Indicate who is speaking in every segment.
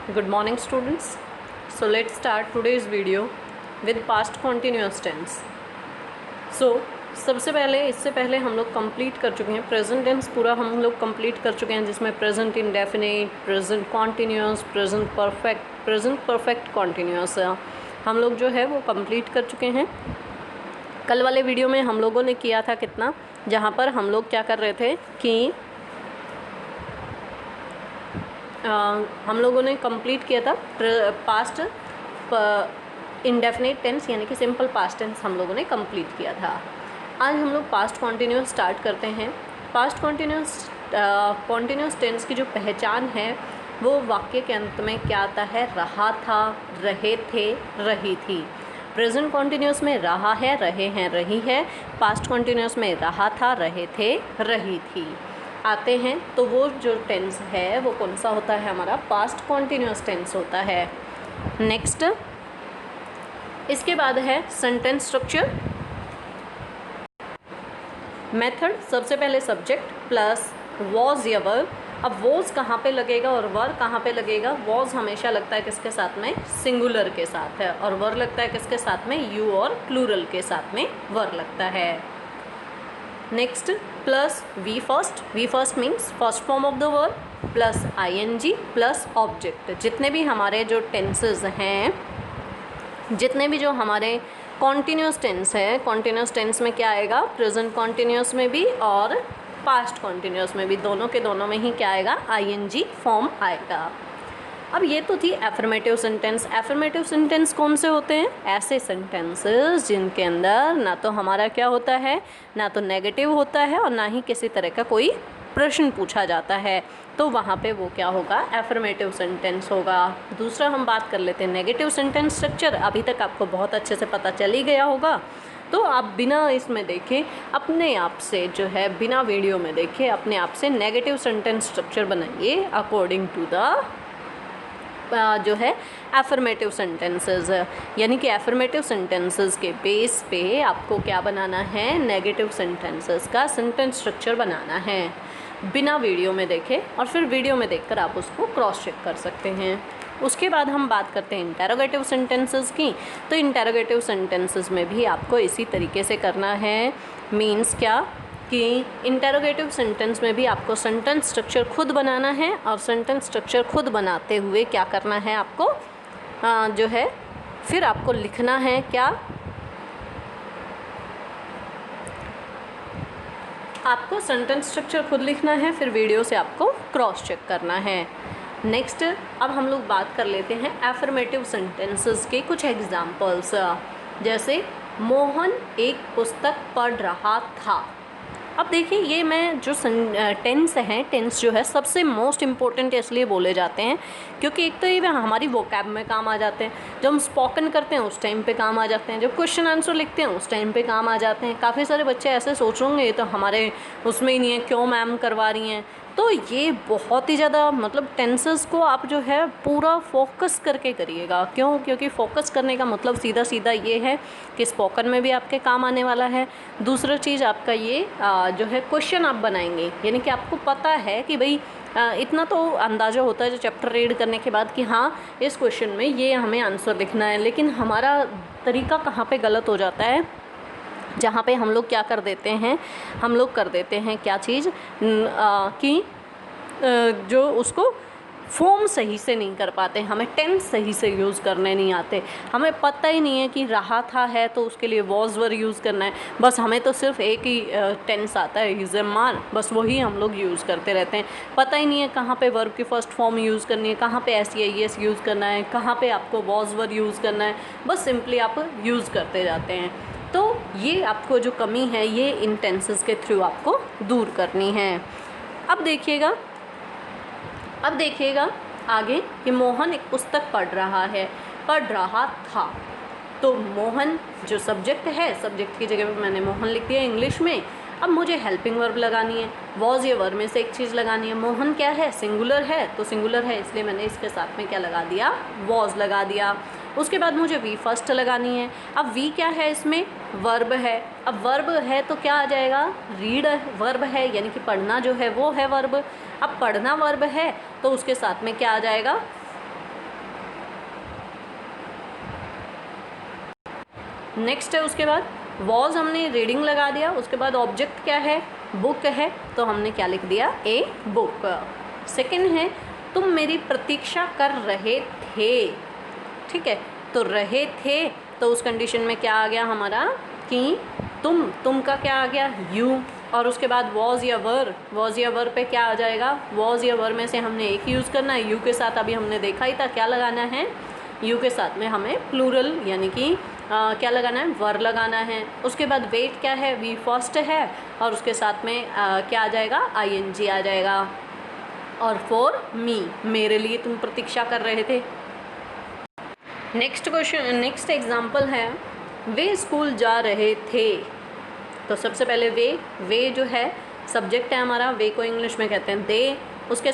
Speaker 1: Good morning students. So let's start today's video with past continuous tense. So सबसे पहले इससे पहले हम लोग कंप्लीट कर चुके हैं प्रेजेंट टेंस पूरा हम लोग कंप्लीट कर चुके हैं, जिसमें present indefinite, present continuous, present perfect continuous हम लोग जो है वो कंप्लीट कर चुके हैं। कल वाले वीडियो में हम लोगों ने किया था कितना, जहाँ पर हम लोग क्या कर रहे थे कि हम लोगों ने कंप्लीट किया था पास्ट इंडेफिनिट टेंस यानी कि सिंपल पास्ट टेंस हम लोगों ने कंप्लीट किया था। आज हम लोग पास्ट कॉन्टीन्यूस स्टार्ट करते हैं। पास्ट कॉन्टीन्यूस टेंस की जो पहचान है वो वाक्य के अंत में क्या आता है, रहा था, रहे थे, रही थी। प्रेजेंट कॉन्टीन्यूस में रहा है, रहे हैं, रही है। पास्ट कॉन्टीन्यूस में रहा था, रहे थे, रही थी आते हैं। तो वो जो टेंस है वो कौन सा होता है, हमारा पास्ट कॉन्टीन्यूस टेंस होता है। नेक्स्ट इसके बाद है सेंटेंस स्ट्रक्चर मेथड। सबसे पहले सब्जेक्ट प्लस वॉज या वर्ब। अब वॉज कहाँ पे लगेगा और वर्ब कहाँ पे लगेगा। वॉज हमेशा लगता है किसके साथ में, सिंगुलर के साथ है, और वर्ब लगता है किसके साथ में, यू और प्लूरल के साथ में वर्ब लगता है। Next plus V first means first form of the verb plus ING plus object. जितने भी हमारे जो टेंसेस हैं, जितने भी जो हमारे कॉन्टीन्यूस टेंस है, कॉन्टीन्यूस टेंस में क्या आएगा, प्रेजेंट कॉन्टीन्यूस में भी और पास्ट कॉन्टीन्यूस में भी, दोनों के दोनों में ही क्या आएगा, आईएनजी फॉर्म आएगा। अब ये तो थी एफर्मेटिव सेंटेंस। एफर्मेटिव सेंटेंस कौन से होते हैं, ऐसे सेंटेंसेस जिनके अंदर ना तो हमारा क्या होता है, ना तो नेगेटिव होता है और ना ही किसी तरह का कोई प्रश्न पूछा जाता है, तो वहाँ पे वो क्या होगा, एफर्मेटिव सेंटेंस होगा। दूसरा हम बात कर लेते हैं नेगेटिव सेंटेंस स्ट्रक्चर। अभी तक आपको बहुत अच्छे से पता चल ही गया होगा, तो आप बिना इसमें देखे अपने आप से जो है, बिना वीडियो में देखे अपने आप से नेगेटिव सेंटेंस स्ट्रक्चर बनाइए अकॉर्डिंग टू द जो है एफर्मेटिव सेंटेंसेस। यानी कि एफर्मेटिव सेंटेंसेस के बेस पे आपको क्या बनाना है, नेगेटिव सेंटेंसेस का सेंटेंस स्ट्रक्चर बनाना है, बिना वीडियो में देखे, और फिर वीडियो में देखकर आप उसको क्रॉस चेक कर सकते हैं। उसके बाद हम बात करते हैं इंटेरोगेटिव सेंटेंसेस की। तो इंटेरोगेटिव सेंटेंसेस में भी आपको इसी तरीके से करना है। मीन्स क्या कि इंटेरोगेटिव सेंटेंस में भी आपको सेंटेंस स्ट्रक्चर खुद बनाना है, और सेंटेंस स्ट्रक्चर खुद बनाते हुए क्या करना है आपको, जो है फिर आपको लिखना है क्या, आपको सेंटेंस स्ट्रक्चर खुद लिखना है, फिर वीडियो से आपको क्रॉस चेक करना है। नेक्स्ट अब हम लोग बात कर लेते हैं एफर्मेटिव सेंटेंसेस के कुछ एग्जाम्पल्स। जैसे मोहन एक पुस्तक पढ़ रहा था। अब देखिए, ये मैं जो टेंस है, टेंस जो है सबसे मोस्ट इम्पोर्टेंट इसलिए बोले जाते हैं क्योंकि एक तो ये हमारी वोकैब में काम आ जाते हैं, जब हम स्पोकन करते हैं उस टाइम पे काम आ जाते हैं, जब क्वेश्चन आंसर लिखते हैं उस टाइम पे काम आ जाते हैं। काफ़ी सारे बच्चे ऐसे सोच रहे ये तो हमारे उसमें ही नहीं है, क्यों मैम करवा रही हैं। तो ये बहुत ही ज़्यादा मतलब टेंसेस को आप जो है पूरा फोकस करके करिएगा। क्यों, क्योंकि फोकस करने का मतलब सीधा सीधा ये है कि स्पोकन में भी आपके काम आने वाला है। दूसरा चीज़ आपका ये जो है क्वेश्चन आप बनाएंगे, यानी कि आपको पता है कि भाई इतना तो अंदाज़ा होता है जो चैप्टर रीड करने के बाद कि हाँ इस क्वेश्चन में ये हमें आंसर लिखना है। लेकिन हमारा तरीका कहाँ पे गलत हो जाता है, जहाँ पे हम लोग क्या कर देते हैं, हम लोग कर देते हैं क्या चीज़ कि जो उसको फॉर्म सही से नहीं कर पाते, हमें टेंस सही से यूज़ करने नहीं आते, हमें पता ही नहीं है कि रहा था है तो उसके लिए वॉज वर यूज़ करना है। बस हमें तो सिर्फ एक ही टेंस आता है, इज़ ए मान, बस वही हम लोग यूज़ करते रहते हैं। पता ही नहीं है कहाँ पे वर्ब की फ़र्स्ट फॉर्म यूज़ करनी है, कहाँ पे एस या एस यूज़ करना है, कहाँ पे आपको वॉज वर यूज़ करना है, बस सिंपली आप यूज़ करते जाते हैं। तो ये आपको जो कमी है ये इन टेंसेस के थ्रू आपको दूर करनी है। अब देखिएगा आगे कि मोहन एक पुस्तक पढ़ रहा है, पढ़ रहा था। तो मोहन जो सब्जेक्ट है, सब्जेक्ट की जगह पे मैंने मोहन लिख दिया इंग्लिश में। अब मुझे हेल्पिंग वर्ब लगानी है, वॉज या वर्ब में से एक चीज़ लगानी है। मोहन क्या है, सिंगुलर है, तो सिंगुलर है इसलिए मैंने इसके साथ में क्या लगा दिया, वॉज लगा दिया। उसके बाद मुझे वी फर्स्ट लगानी है। अब वी क्या है, इसमें वर्ब है। अब वर्ब है तो क्या आ जाएगा, रीड वर्ब है, यानी कि पढ़ना जो है वो है वर्ब। अब पढ़ना वर्ब है तो उसके साथ में क्या आ जाएगा, नेक्स्ट है उसके बाद वॉज हमने रीडिंग लगा दिया, उसके बाद ऑब्जेक्ट क्या है, बुक है, तो हमने क्या लिख दिया, ए बुक। सेकंड है तुम मेरी प्रतीक्षा कर रहे थे, ठीक है, तो रहे थे तो उस कंडीशन में क्या आ गया हमारा कि तुम का क्या आ गया, यू, और उसके बाद वॉज या वर पे क्या आ जाएगा, वॉज या वर में से हमने एक यूज़ करना है, यू के साथ अभी हमने देखा ही था क्या लगाना है, यू के साथ में हमें प्लूरल यानी कि क्या लगाना है, वर लगाना है। उसके बाद वेट क्या है, वी फर्स्ट है, और उसके साथ में क्या आ जाएगा, ing आ जाएगा। और फॉर मी, मेरे लिए तुम प्रतीक्षा कर रहे थे। नेक्स्ट क्वेश्चन, नेक्स्ट एग्जाम्पल है वे स्कूल जा रहे थे। तो सबसे पहले वे जो है सब्जेक्ट है हमारा, वे को इंग्लिश में कहते हैं दे। उसके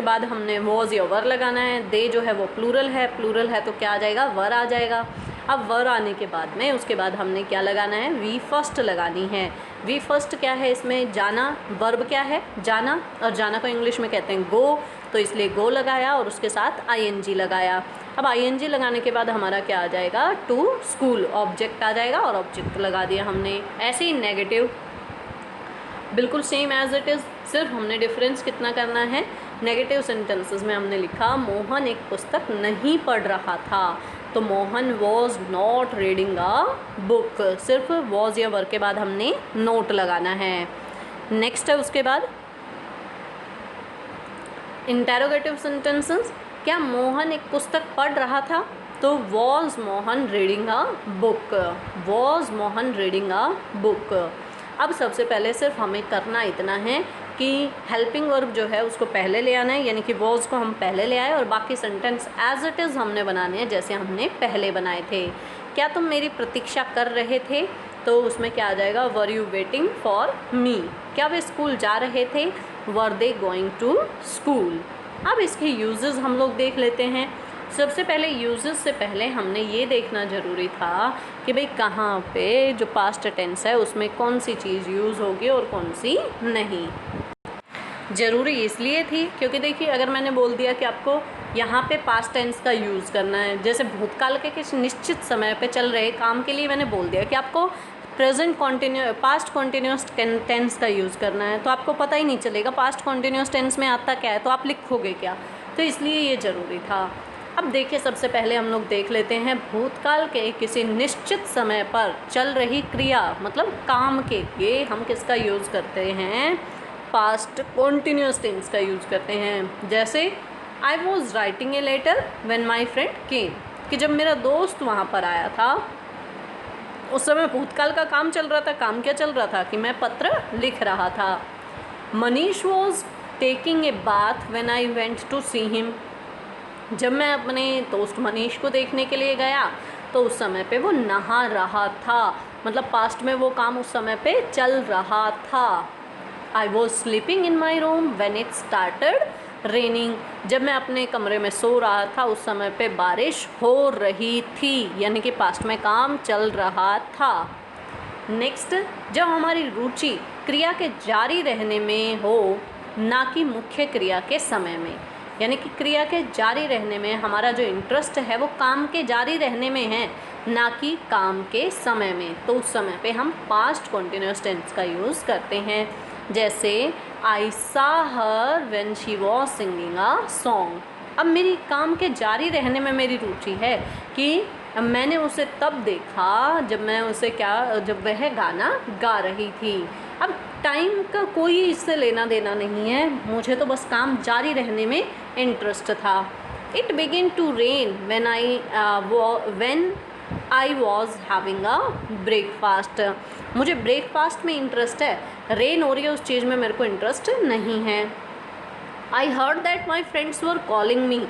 Speaker 1: बाद हमने वॉज या वर लगाना है। दे जो है वो प्लूरल है तो क्या आ जाएगा, वर आ जाएगा। अब वर आने के बाद में उसके बाद हमने क्या लगाना है, वी फर्स्ट लगानी है। वी फर्स्ट क्या है इसमें, जाना, वर्ब क्या है, जाना, और जाना को इंग्लिश में कहते हैं गो, तो इसलिए गो लगाया और उसके साथ ing लगाया। अब ing लगाने के बाद हमारा क्या आ जाएगा, टू स्कूल, ऑब्जेक्ट आ जाएगा और ऑब्जेक्ट लगा दिया हमने। ऐसे ही नेगेटिव बिल्कुल सेम एज इट इज़, सिर्फ हमने डिफरेंस कितना करना है, नेगेटिव सेंटेंसेस में हमने लिखा मोहन एक पुस्तक नहीं पढ़ रहा था, तो Mohan was not reading a book, सिर्फ वॉज या वर के बाद हमने नोट लगाना है। नेक्स्ट है उसके बाद इंटेरोगेटिव सेंटेंसेस, क्या मोहन एक पुस्तक पढ़ रहा था, तो was Mohan reading a book, was Mohan reading a book. अब सबसे पहले सिर्फ हमें करना इतना है कि हेल्पिंग वर्ब जो है उसको पहले ले आना है, यानी कि वॉज को हम पहले ले आए और बाकी सेंटेंस एज इट इज़ हमने बनाने हैं जैसे हमने पहले बनाए थे। क्या तुम मेरी प्रतीक्षा कर रहे थे, तो उसमें क्या आ जाएगा, were you waiting for me. क्या वे स्कूल जा रहे थे, वर दे गोइंग टू स्कूल। अब इसके यूजेस हम लोग देख लेते हैं। सबसे पहले यूजेस से पहले हमने ये देखना ज़रूरी था कि भाई कहाँ पे जो पास्ट टेंस है उसमें कौन सी चीज़ यूज़ होगी और कौन सी नहीं। ज़रूरी इसलिए थी क्योंकि देखिए अगर मैंने बोल दिया कि आपको यहाँ पे पास्ट टेंस का यूज़ करना है, जैसे भूतकाल के किसी निश्चित समय पे चल रहे काम के लिए मैंने बोल दिया कि आपको पास्ट कॉन्टिन्यूस टेंस का यूज़ करना है, तो आपको पता ही नहीं चलेगा पास्ट कॉन्टिन्यूस टेंस में आता क्या है, तो आप लिखोगे क्या, तो इसलिए ये ज़रूरी था। अब देखिए सबसे पहले हम लोग देख लेते हैं भूतकाल के किसी निश्चित समय पर चल रही क्रिया मतलब काम के लिए हम किसका यूज़ करते हैं, पास्ट कॉन्टिन्यूस टेंस का यूज़ करते हैं। जैसे I was writing a letter when my friend केम, कि जब मेरा दोस्त वहाँ पर आया था उस समय भूतकाल का काम चल रहा था। काम क्या चल रहा था कि मैं पत्र लिख रहा था। Manish was taking a bath when I went to see him, जब मैं अपने दोस्त मनीष को देखने के लिए गया तो उस समय पे वो नहा रहा था, मतलब पास्ट में वो काम उस समय पे चल रहा था। I was sleeping in my room when it started raining, जब मैं अपने कमरे में सो रहा था उस समय पे बारिश हो रही थी, यानी कि पास्ट में काम चल रहा था। नेक्स्ट, जब हमारी रुचि क्रिया के जारी रहने में हो ना कि मुख्य क्रिया के समय में, यानी कि क्रिया के जारी रहने में हमारा जो इंटरेस्ट है वो काम के जारी रहने में है ना कि काम के समय में, तो उस समय पे हम पास्ट कॉन्टिन्यूस टेंस का यूज़ करते हैं। जैसे I saw her when she was singing a song, अब मेरी काम के जारी रहने में मेरी रुचि है कि मैंने उसे तब देखा जब वह गाना गा रही थी। अब टाइम का कोई इससे लेना देना नहीं है, मुझे तो बस काम जारी रहने में इंटरेस्ट था। It begin to rain when I was having a breakfast, मुझे ब्रेकफास्ट में इंटरेस्ट है, रेन हो रही है उस चीज़ में मेरे को इंटरेस्ट नहीं है। I heard that my friends were calling me,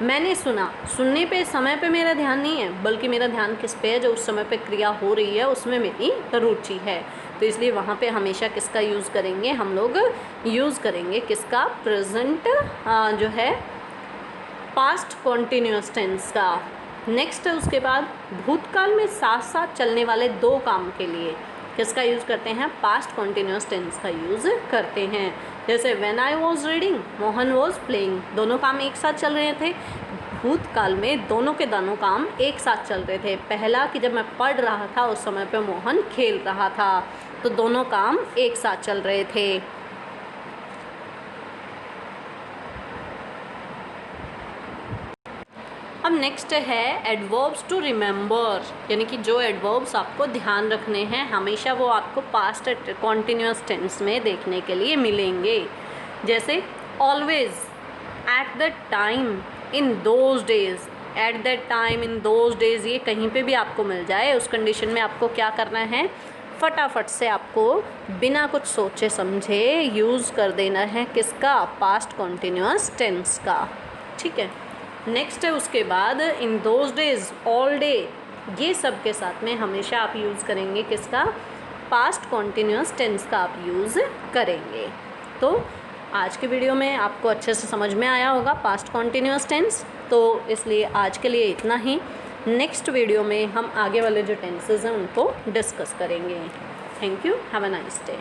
Speaker 1: मैंने सुना, सुनने पे समय पे मेरा ध्यान नहीं है बल्कि मेरा ध्यान किस पे है, जो उस समय पे क्रिया हो रही है उसमें मेरी रुचि है, तो इसलिए वहाँ पे हमेशा किसका यूज़ करेंगे, हम लोग यूज़ करेंगे किसका, प्रेजेंट जो है पास्ट कॉन्टिन्यूस टेंस का। नेक्स्ट उसके बाद भूतकाल में साथ साथ चलने वाले दो काम के लिए किसका यूज़ करते हैं, पास्ट कॉन्टिन्यूस टेंस का यूज़ करते हैं। जैसे when I was reading Mohan was playing, दोनों काम एक साथ चल रहे थे। भूतकाल में दोनों के दोनों काम एक साथ चल रहे थे। पहला कि जब मैं पढ़ रहा था उस समय पे मोहन खेल रहा था, तो दोनों काम एक साथ चल रहे थे। अब नेक्स्ट है एडवर्ब्स टू रिमेंबर, यानी कि जो एडवर्ब्स आपको ध्यान रखने हैं, हमेशा वो आपको पास्ट कॉन्टिन्यूस टेंस में देखने के लिए मिलेंगे। जैसे always, at the time, in those days. At that time, in those days, ये कहीं पे भी आपको मिल जाए, उस कंडीशन में आपको क्या करना है, फटाफट से आपको बिना कुछ सोचे समझे यूज़ कर देना है किसका, पास्ट कॉन्टिन्यूस टेंस का। ठीक है। नेक्स्ट है उसके बाद in those days, all day, ये सब के साथ में हमेशा आप यूज़ करेंगे किसका, पास्ट कॉन्टिन्यूस टेंस का आप यूज़ करेंगे। तो आज के वीडियो में आपको अच्छे से समझ में आया होगा पास्ट कॉन्टिन्यूस टेंस, तो इसलिए आज के लिए इतना ही। नेक्स्ट वीडियो में हम आगे वाले जो टेंसेस हैं उनको डिस्कस करेंगे। Thank you, have a nice day.